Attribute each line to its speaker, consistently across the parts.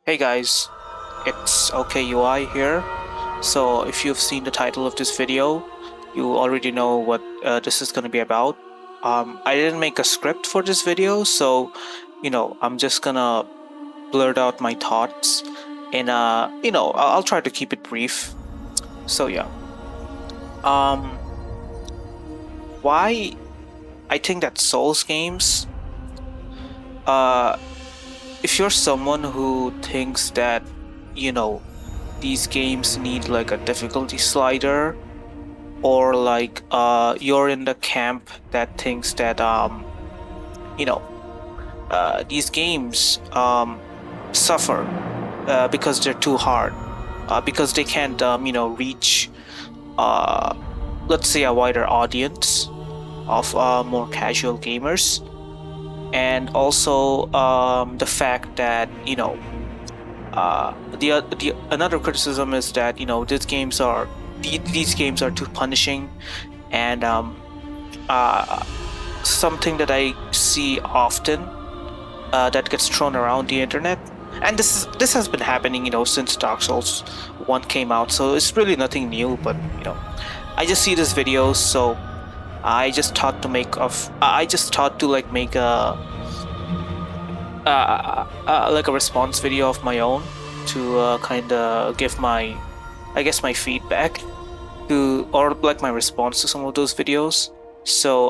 Speaker 1: Hey guys, it's OKUI here. So if you've seen the title of this video, you already know what this is going to be about. I didn't make a script for this video, so I'm just gonna blurt out my thoughts, and I'll try to keep it brief. So yeah, um, why I think that Souls games, uh, if you're someone who thinks that you know these games need like a difficulty slider, or like you're in the camp that thinks that you know these games suffer because they're too hard, because they can't reach uh, let's say a wider audience of more casual gamers. And also the fact that the another criticism is that these games are too punishing, and uh, something that I see often that gets thrown around the internet, and this has been happening since Dark Souls 1 came out, so it's really nothing new. But I just see these videos, so I just thought to like make a like a response video of my own to kind of give my, I guess, my feedback to, or like my response to some of those videos. So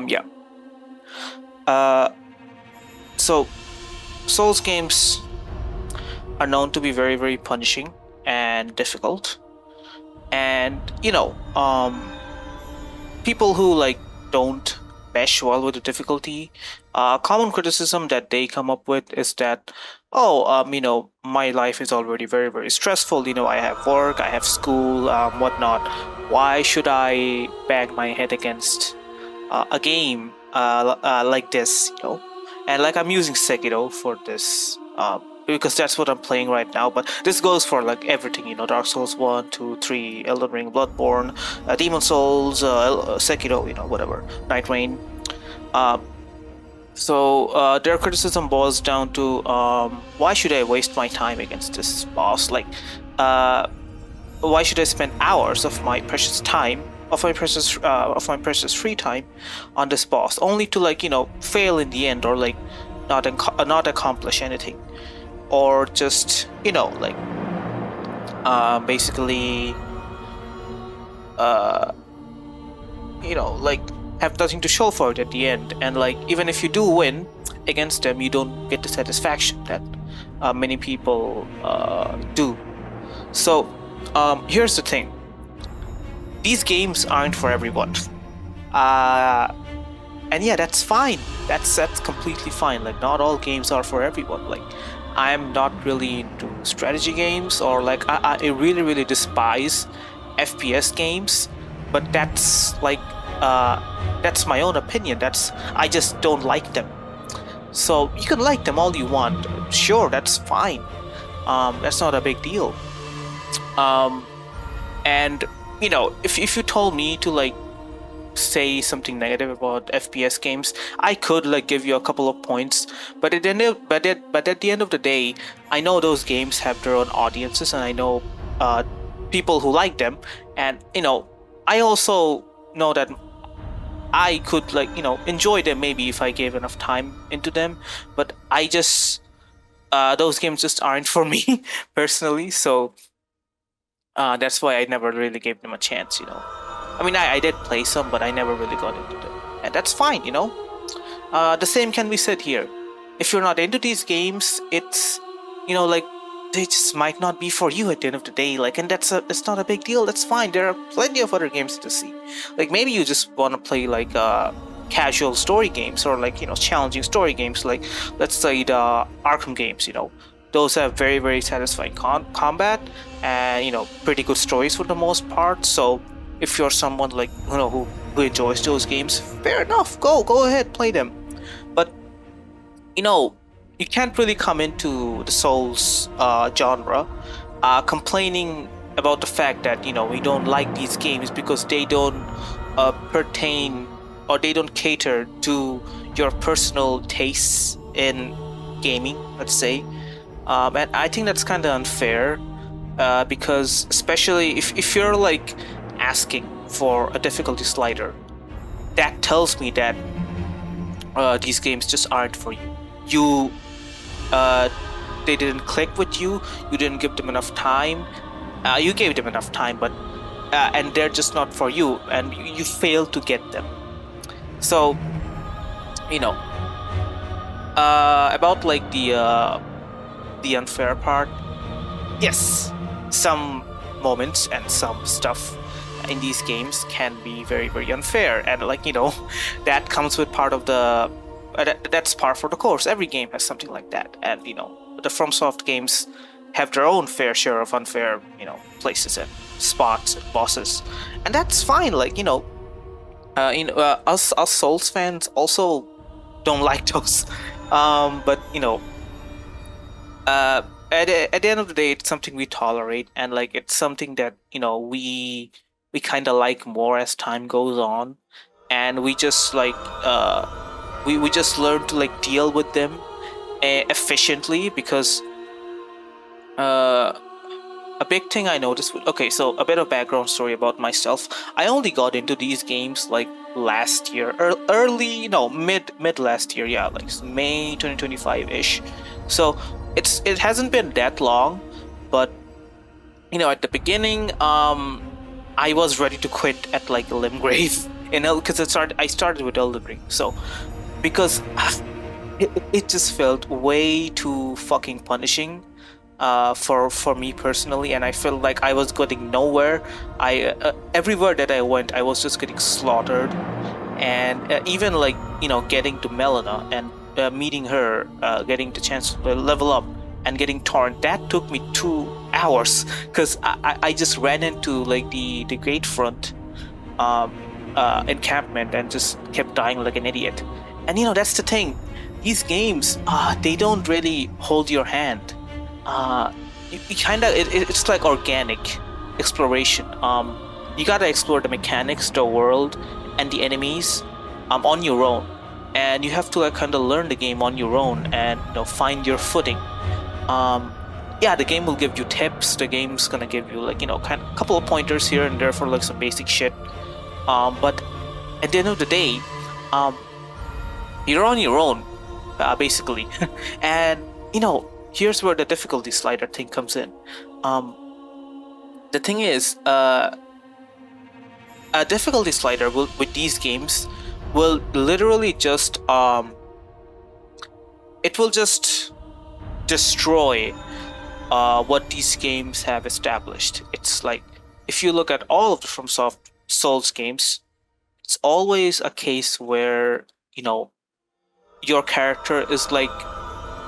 Speaker 1: yeah. Uh, so Souls games are known to be very, very punishing and difficult, and people who like don't mesh well with the difficulty. Common criticism that they come up with is that, oh, my life is already very, very stressful. I have work, I have school, whatnot. Why should I bang my head against a game like this? And like I'm using Sekiro for this. Because that's what I'm playing right now, but this goes for like everything, Dark Souls 1, 2, 3, Elden Ring, Bloodborne, Demon Souls, Sekiro, whatever, Night Rain. So their criticism boils down to, why should I waste my time against this boss? Like, why should I spend hours of my precious time, of my precious free time, on this boss, only to like fail in the end, or like not accomplish anything, or just like basically uh like have nothing to show for it at the end. And like even if you do win against them, you don't get the satisfaction that many people do. So here's the thing: these games aren't for everyone. uh and yeah, that's fine. That's completely fine. Like, not all games are for everyone. Like, I'm not really into strategy games, or like I really, really despise FPS games. But that's my own opinion. I just don't like them. So you can like them all you want. Sure, that's fine. That's not a big deal. Um, and if you told me to like say something negative about FPS games, I could like give you a couple of points, but at the end of the day, I know those games have their own audiences, and I know people who like them, and I also know that I could like enjoy them maybe if I gave enough time into them. But I just those games just aren't for me personally, so that's why I never really gave them a chance. I mean, I did play some, but I never really got into them. And that's fine. The same can be said here. If you're not into these games, it's, like, they just might not be for you at the end of the day. Like, and it's not a big deal. That's fine. There are plenty of other games to see. Like, maybe you just want to play, like, casual story games, or, like, challenging story games. Like, let's say the Arkham games. Those have very, very satisfying combat, and, pretty good stories for the most part. So, if you're someone like who enjoys those games, fair enough, go ahead, play them. But you can't really come into the Souls genre complaining about the fact that we don't like these games because they don't pertain, or they don't cater to your personal tastes in gaming, let's say. And I think that's kind of unfair, because especially if you're like asking for a difficulty slider, that tells me that these games just aren't for you. You they didn't click with you. You didn't give them enough time. You gave them enough time, but and they're just not for you, and you failed to get them. So, you know, about like the unfair part. Yes, some moments and some stuff in these games can be very, very unfair, and like, you know, that comes with part of the that's par for the course. Every game has something like that, and you know, the FromSoft games have their own fair share of unfair, you know, places and spots and bosses, and that's fine. Like, you know, us Souls fans also don't like those, but you know, at the end of the day, it's something we tolerate, and like it's something that, you know, we kind of like more as time goes on, and we just like we just learn to like deal with them efficiently, because a big thing I noticed okay, so a bit of background story about myself. I only got into these games like last year, early, no, mid last year, yeah, like May 2025 ish. So it hasn't been that long, but you know, at the beginning, I was ready to quit at like Limgrave, you know, because I started with Elden Ring. So because it just felt way too fucking punishing for me personally, and I felt like I was getting nowhere. I everywhere that I went, I was just getting slaughtered, and even like, you know, getting to Melina and meeting her, getting the chance to level up and getting torn, that took me 2 hours, because I just ran into like the Great Front encampment and just kept dying like an idiot. And you know, that's the thing, these games, they don't really hold your hand. You kind of, it's like organic exploration. You gotta explore the mechanics, the world, and the enemies on your own, and you have to like kind of learn the game on your own, and you know, find your footing. Yeah, the game will give you tips. The game's gonna give you like, you know, kind of a couple of pointers here and there for like some basic shit. But at the end of the day, you're on your own, basically. And you know, here's where the difficulty slider thing comes in. The thing is, a difficulty slider with these games will literally just it will just destroy what these games have established. It's like, if you look at all of the FromSoft Souls games, it's always a case where, you know, your character is like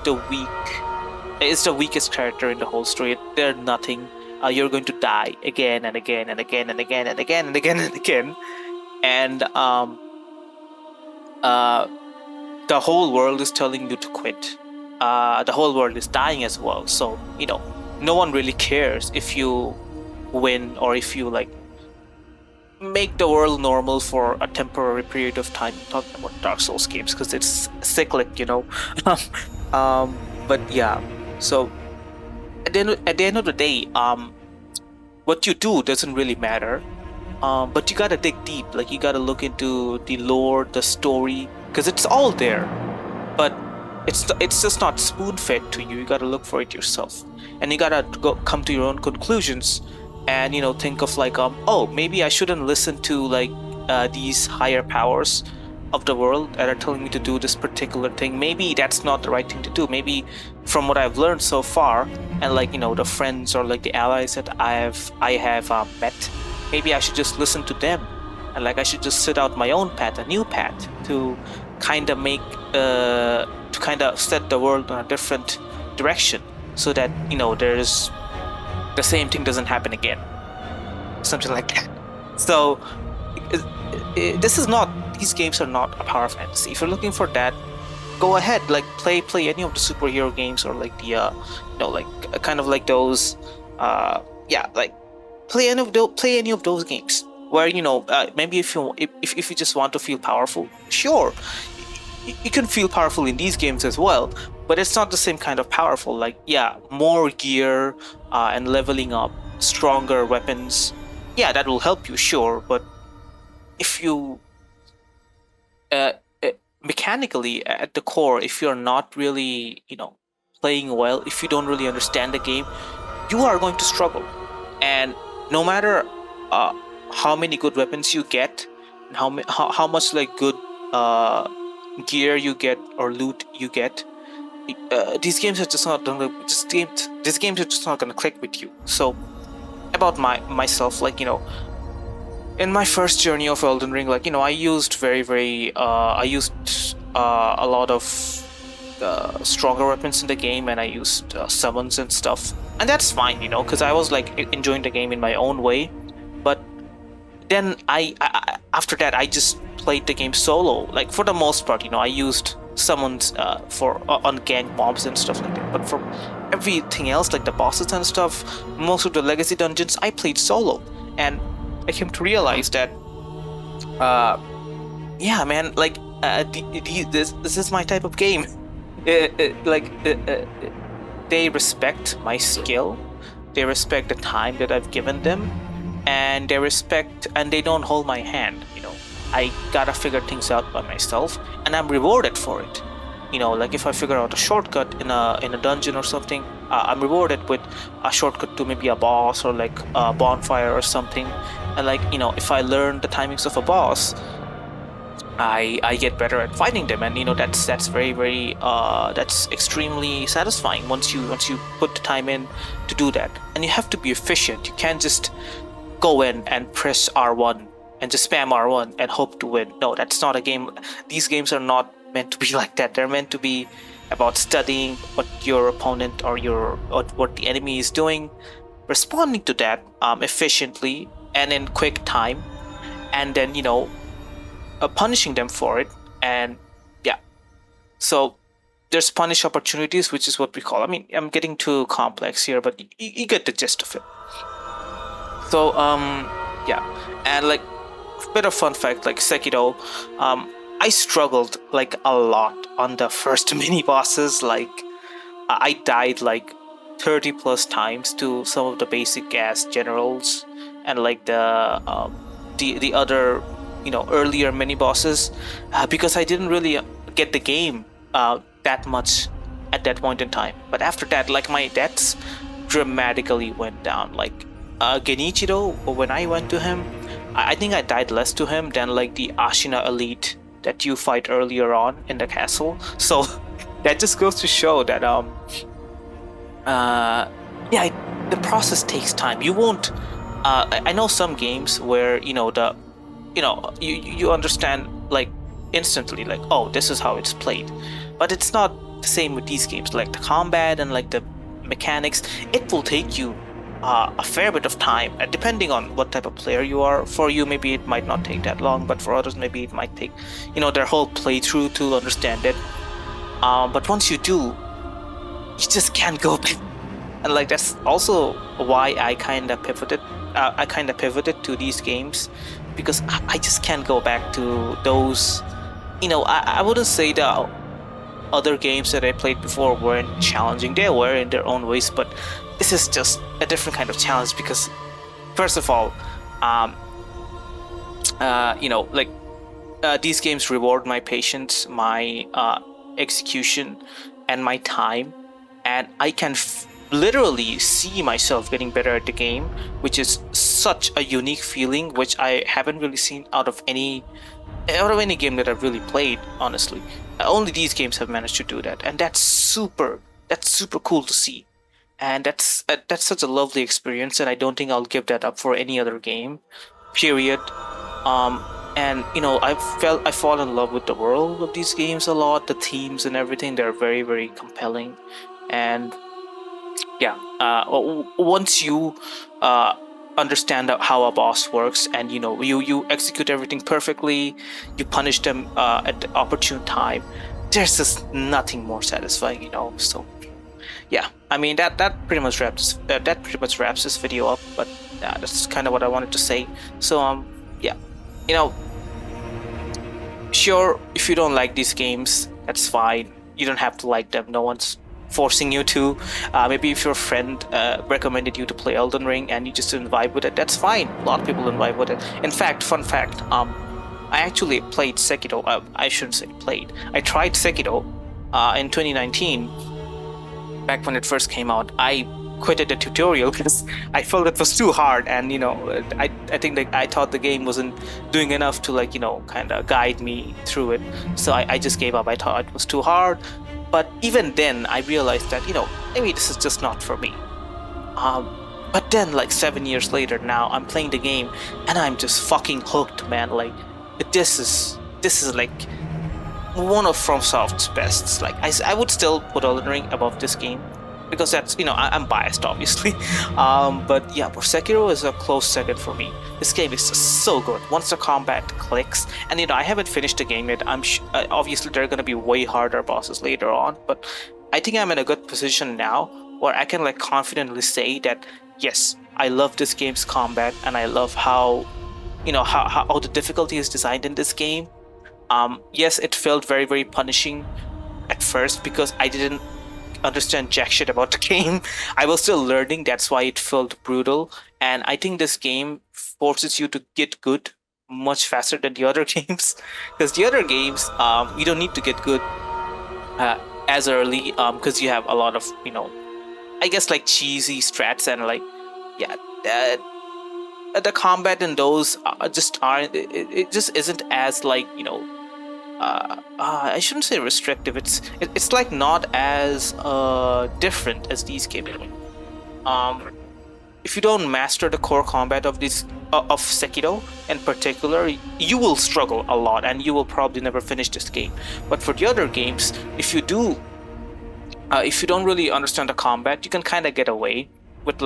Speaker 1: the weakest character in the whole story. They're nothing. You're going to die again and again and again and again and again and again and again, and the whole world is telling you to quit. The whole world is dying as well. So, you know, no one really cares if you win or if you like make the world normal for a temporary period of time. I'm talking about Dark Souls games because it's cyclic, you know. But yeah, so at the end of the day, what you do doesn't really matter. But you gotta dig deep. Like, you gotta look into the lore, the story, because it's all there. But it's just not spoon fed to you. You gotta look for it yourself, and you gotta come to your own conclusions, and you know, think of like, oh, maybe I shouldn't listen to like these higher powers of the world that are telling me to do this particular thing. Maybe that's not the right thing to do. Maybe from what I've learned so far, and like, you know, the friends or like the allies that I have met, maybe I should just listen to them, and like I should just set out my own path, a new path, to kind of make to kind of set the world on a different direction, so that, you know, there's the same thing doesn't happen again, something like that. So this is not, these games are not a power fantasy. If you're looking for that, go ahead, like play any of the superhero games, or like the you know, like kind of like those yeah, like play any of those games where, you know, maybe if you just want to feel powerful, sure, you can feel powerful in these games as well, but it's not the same kind of powerful. Like, yeah, more gear and leveling up, stronger weapons. Yeah, that will help you, sure. But if you uh, mechanically at the core, if you're not really, playing well, if you don't really understand the game, you are going to struggle. And no matter uh, how many good weapons you get, and how much like good uh, gear you get or loot you get, these games are just not gonna these games are just not gonna click with you. So about myself, like, in my first journey of Elden Ring, like, I used I used a lot of stronger weapons in the game, and I used summons and stuff, and that's fine, because I was like enjoying the game in my own way. But then after that, I just played the game solo. Like, for the most part, I used summons for on gang mobs and stuff like that. But for everything else, like the bosses and stuff, most of the legacy dungeons, I played solo, and I came to realize that, yeah, man, like, this is my type of game. They respect my skill, they respect the time that I've given them, and they don't hold my hand. I gotta figure things out by myself, and I'm rewarded for it. Like, if I figure out a shortcut in a dungeon or something, I'm rewarded with a shortcut to maybe a boss or like a bonfire or something. And like, if I learn the timings of a boss, I get better at fighting them, and that's very, very that's extremely satisfying once you put the time in to do that. And you have to be efficient. You can't just go in and press R1 and just spam R1 and hope to win. No, that's not a game. These games are not meant to be like that. They're meant to be about studying what your opponent or what the enemy is doing, responding to that efficiently and in quick time, and then punishing them for it. And yeah, so there's punish opportunities, which is what we call. I mean, I'm getting too complex here, but you get the gist of it. So yeah, and like, bit of fun fact, like Sekiro, I struggled like a lot on the first mini bosses. Like, I died like 30 plus times to some of the basic gas generals, and like the other earlier mini bosses, because I didn't really get the game that much at that point in time. But after that, like, my deaths dramatically went down. Like, Genichiro, when I went to him, I think I died less to him than like the Ashina elite that you fight earlier on in the castle. So that just goes to show that yeah, the process takes time. You won't I know some games where you understand like instantly, like, oh, this is how it's played. But it's not the same with these games. Like the combat and like the mechanics, it will take you a fair bit of time, depending on what type of player you are. For you, maybe it might not take that long, but for others, maybe it might take their whole playthrough to understand it. But once you do, you just can't go back. And like, that's also why I kind of pivoted to these games, because I just can't go back to those. I wouldn't say the other games that I played before weren't challenging. They were in their own ways, but this is just a different kind of challenge, because first of all, these games reward my patience, my execution, and my time, and I can literally see myself getting better at the game, which is such a unique feeling, which I haven't really seen out of any game that I've really played, honestly. Only these games have managed to do that, and that's super cool to see. And that's such a lovely experience, and I don't think I'll give that up for any other game, period. And I fall in love with the world of these games a lot. The themes and everything, they're very, very compelling. And yeah, once you understand how a boss works, and you execute everything perfectly, you punish them at the opportune time, there's just nothing more satisfying. So yeah, I mean, that pretty much wraps this video up. But that's kind of what I wanted to say. So yeah, sure, if you don't like these games, that's fine. you don't have to like them. No one's forcing you to. Maybe if your friend recommended you to play Elden Ring and you just didn't vibe with it, that's fine. A lot of people didn't vibe with it. In fact, fun fact, I actually played Sekiro. I shouldn't say played. I tried Sekiro in 2019, back when it first came out. I quitted the tutorial because I felt it was too hard, and I think that I thought the game wasn't doing enough to kind of guide me through it. So I just gave up. I thought it was too hard. But even then, I realized that maybe this is just not for me. But then, like 7 years later, now I'm playing the game and I'm just fucking hooked, man. Like this is like one of FromSoft's bests. Like I would still put Elden Ring above this game, because that's I'm biased, obviously. But yeah, Sekiro is a close second for me. This game is just so good once the combat clicks. And I haven't finished the game yet. Obviously there are going to be way harder bosses later on, but I think I'm in a good position now where I can confidently say that yes, I love this game's combat, and I love how how the difficulty is designed in this game. Yes, it felt very, very punishing at first because I didn't understand jack shit about the game. I was still learning. That's why it felt brutal. And I think this game forces you to get good much faster than the other games, because the other games you don't need to get good as early, because you have a lot of I guess cheesy strats, and the combat in those just aren't. It just isn't as I shouldn't say restrictive. It's not as different as these games. If you don't master the core combat of Sekiro in particular, you will struggle a lot, and you will probably never finish this game. But for the other games, if you don't really understand the combat, you can kind of get away with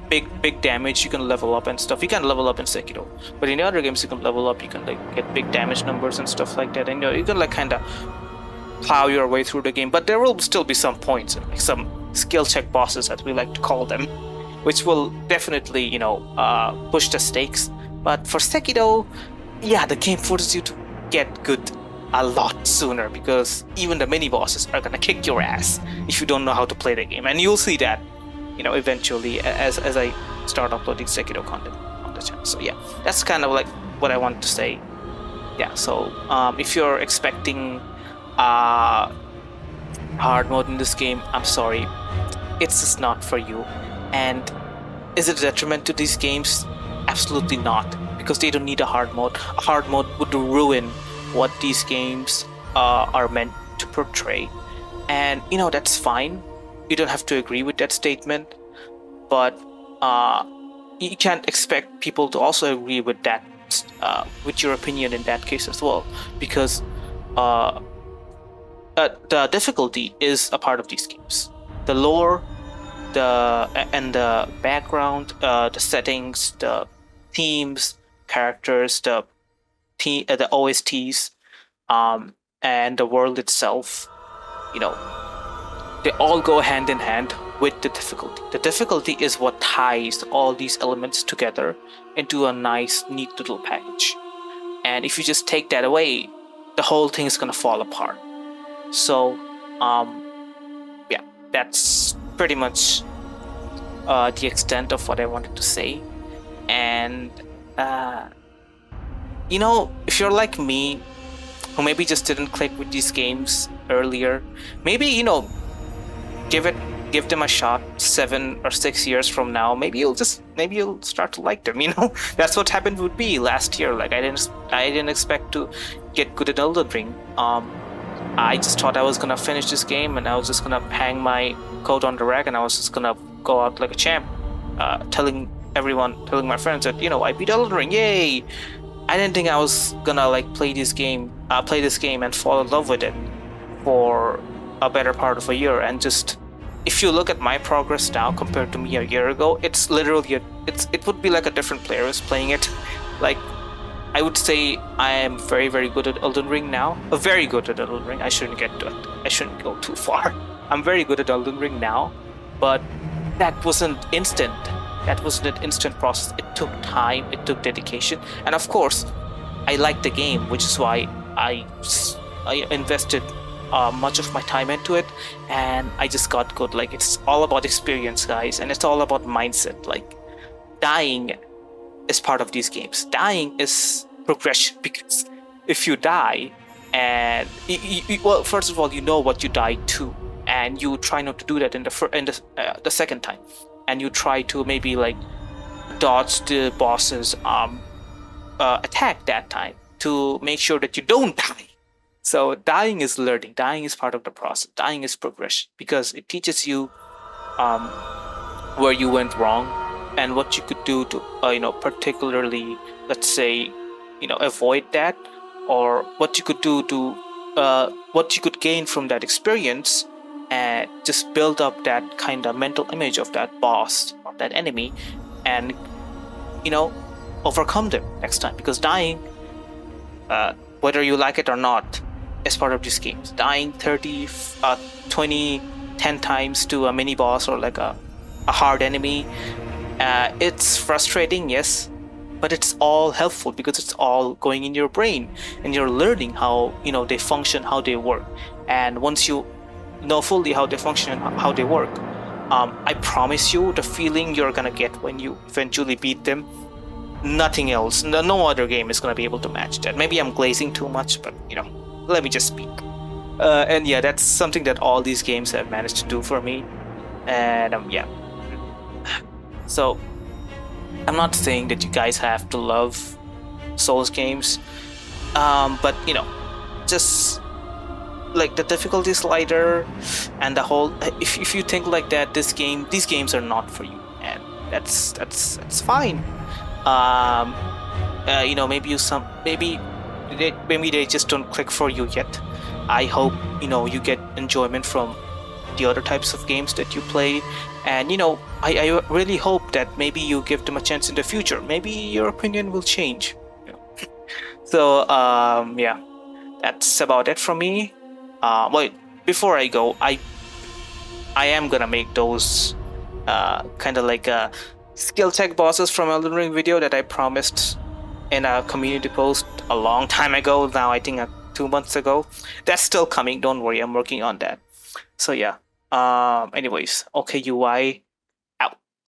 Speaker 1: big damage. You can level up and stuff. You can level up in Sekiro, but in the other games you can level up. You can get big damage numbers and stuff like that, and you can kind of plow your way through the game. But there will still be some points, some skill check bosses, as we like to call them, which will definitely push the stakes. But for Sekiro, yeah, the game forces you to get good a lot sooner, because even the mini bosses are gonna kick your ass if you don't know how to play the game, and you'll see that eventually as I start uploading Sekiro content on the channel. So yeah, that's kind of what I want to say. Yeah, so if you're expecting hard mode in this game, I'm sorry, it's just not for you. And is it a detriment to these games? Absolutely not, because they don't need a hard mode. A hard mode would ruin what these games are meant to portray, and that's fine. You don't have to agree with that statement, but you can't expect people to also agree with that, with your opinion in that case as well, because the difficulty is a part of these games. The lore, and the background, the settings, the themes, characters, the OSTs, and the world itself, they all go hand in hand with the difficulty. The difficulty is what ties all these elements together into a nice, neat little package. And if you just take that away, the whole thing is gonna fall apart. So, yeah, that's pretty much the extent of what I wanted to say. And if you're like me, who maybe just didn't click with these games earlier, maybe give them a shot 7 or 6 years from now. Maybe you'll start to like them. That's what happened with me last year. I didn't expect to get good at Elden Ring. I just thought I was gonna finish this game and I was just gonna hang my coat on the rack and I was just gonna go out like a champ, telling my friends that I beat Elden Ring, yay! I didn't think I was gonna play this game and fall in love with it for a better part of a year. And just, if you look at my progress now compared to me a year ago, it's literally it would be like a different player is playing it. I would say I am very, very good at Elden Ring now. Very good at Elden Ring. I shouldn't go too far. I'm very good at Elden Ring now, but that wasn't instant. That wasn't an instant process. It took time, it took dedication, and of course, I liked the game, which is why I invested much of my time into it, and I just got good. Like, it's all about experience, guys, and it's all about mindset. Like, dying is part of these games. Dying is progression, because if you die, and well, first of all, you know what you died to, and you try not to do that in the second time, and you try to maybe like dodge the boss's attack that time to make sure that you don't die. So dying is learning. Dying is part of the process. Dying is progression, because it teaches you um, where you went wrong and what you could do to, particularly, let's say, avoid that, or what you could do to, what you could gain from that experience, and just build up that kind of mental image of that boss or that enemy, and overcome them next time. Because dying, whether you like it or not, is part of these games. Dying 30, 20, 10 times to a mini boss or like a hard enemy, it's frustrating, yes, but it's all helpful, because it's all going in your brain, and you're learning how they function, how they work. And once you know fully how they function and how they work, I promise you, the feeling you're gonna get when you eventually beat them, nothing else, no other game is gonna be able to match that. Maybe I'm glazing too much, but let me just speak. And yeah, that's something that all these games have managed to do for me. And yeah. So I'm not saying that you guys have to love Souls games, but just like the difficulty slider and the whole. If you think like that, these games are not for you, and that's fine. Maybe they just don't click for you yet. I hope you get enjoyment from the other types of games that you play, and I really hope that maybe you give them a chance in the future. Maybe your opinion will change. So yeah, that's about it from me. Wait, before I go, I am gonna make those kind of like skill tech bosses from Elden Ring video that I promised in a community post a long time ago. Now I think 2 months ago. That's still coming. Don't worry, I'm working on that. So yeah. Anyways, okay UI.